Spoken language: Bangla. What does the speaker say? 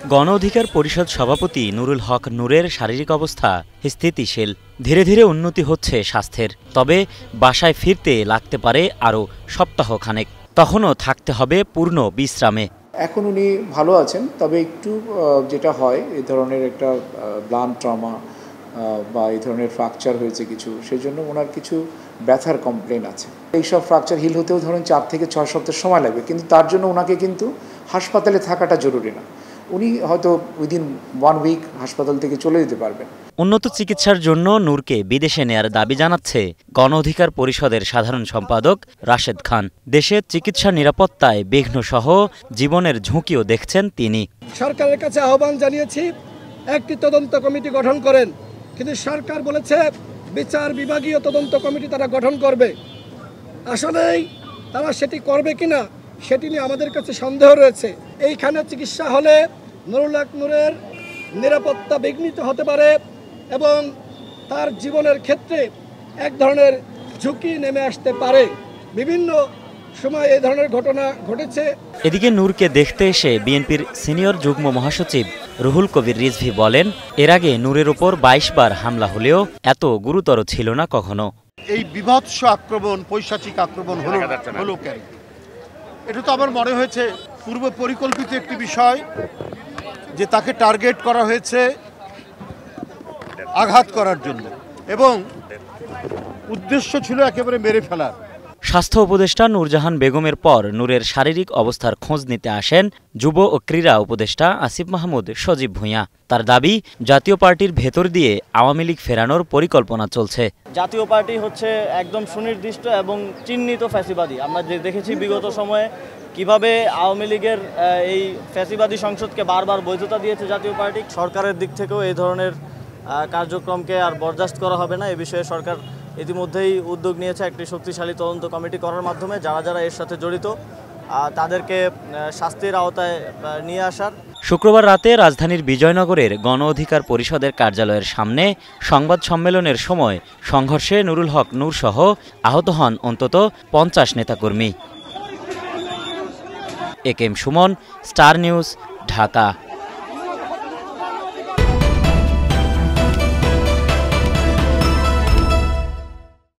গণ অধিকার পরিষদ সভাপতি নুরুল হক নূরের শারীরিক অবস্থা স্থিতিশীল। ধীরে ধীরে উন্নতি হচ্ছে স্বাস্থ্যের, তবে বাসায় ফিরতে লাগতে পারে আরও সপ্তাহখানেক। তখনও থাকতে হবে পূর্ণ বিশ্রামে। এখন উনি ভালো আছেন, তবে একটু যেটা হয় এই ধরনের একটা ব্লান্ট ট্রমা বা এই ধরনের ফ্র্যাকচার হয়েছে কিছু, সেই জন্য ওনার কিছু ব্যথার কমপ্লেন আছে। এইসব ফ্র্যাকচার হিল হতেও ধরুন 4 থেকে 6 সপ্তাহ সময় লাগবে, কিন্তু তার জন্য ওনাকে কিন্তু হাসপাতালে থাকাটা জরুরি না। উনি হয়তো উইদিন 1 উইক হাসপাতাল থেকে চলে যেতে পারবেন। উন্নত চিকিৎসার জন্য নূরকে বিদেশে নেয়ার দাবি জানাচ্ছে গণ অধিকার পরিষদের সাধারণ সম্পাদক রাশেদ খান। দেশে চিকিৎসা নিরাপত্তায় বিঘ্নসহ জীবনের ঝুঁকিও দেখছেন তিনি। সরকারের কাছে আহ্বান জানিয়েছি একটি তদন্ত কমিটি গঠন করেন, কিন্তু সরকার বলেছে বিচার বিভাগীয় তদন্ত কমিটি তারা গঠন করবে। আসলেই তারা সেটি করবে কিনা সেটি নিয়ে আমাদের কাছে সন্দেহ রয়েছে। এইখানে চিকিৎসা হলে নুরুল হক নূরের নিরাপত্তা বিঘ্নিত হতে পারে এবং তার জীবনের ক্ষেত্রে এক ধরনের ঝুঁকি নেমে আসতে পারে। বিভিন্ন সময় এই ধরনের ঘটনা ঘটেছে। এদিকে নূরকে দেখতে এসে বিএনপির সিনিয়র যুগ্ম মহাসচিব রুহুল কবির রিজভী বলেন, এর আগে নূরের উপর 22 বার হামলা হলেও এত গুরুতর ছিল না কখনো। এই বিভৎস আক্রমণ, পৈশাচিক আক্রমণ হলো কেন? এটা তো আমার মনে হয়েছে পূর্ব পরিকল্পিত একটি বিষয়, যে তাকে টার্গেট করা হয়েছে আঘাত করার জন্য এবং উদ্দেশ্য ছিল একেবারে মেরে ফেলার। স্বাস্থ্য উপদেষ্টা নূরজাহান বেগমের পর নূরের শারীরিক অবস্থার খোঁজ নিতে আসেন যুব ও ক্রীড়া উপদেষ্টা আসিফ মাহমুদ সজীব ভূঁইয়া। তার দাবি, জাতীয় পার্টির ভেতর দিয়ে আওয়ামী লীগ ফেরানোর পরিকল্পনা চলছে। জাতীয় পার্টি হচ্ছে একদম সুনির্দিষ্ট এবং চিহ্নিত ফ্যাসিবাদী। আমরা দেখেছি বিগত সময়ে কিভাবে আওয়ামী লীগের এই ফ্যাসিবাদী সংসদকে বারবার বৈধতা দিয়েছে জাতীয় পার্টি। সরকারের দিক থেকেও এই ধরনের কার্যক্রমকে আর বরদাস্ত করা হবে না। এ বিষয়ে সরকার ইতিমধ্যেই উদ্যোগ নিয়েছে একটি শক্তিশালী তদন্ত কমিটি করার মাধ্যমে যারা যারা এর সাথে জড়িত তাদেরকে শাস্তির আওতায় নিয়ে আসার। শুক্রবার রাতে রাজধানীর বিজয়নগরের গণ অধিকার পরিষদের কার্যালয়ের সামনে সংবাদ সম্মেলনের সময় সংঘর্ষে নুরুল হক নূর সহ আহত হন অন্তত 50 নেতাকর্মী। AKM Suman, star news, Dhaka.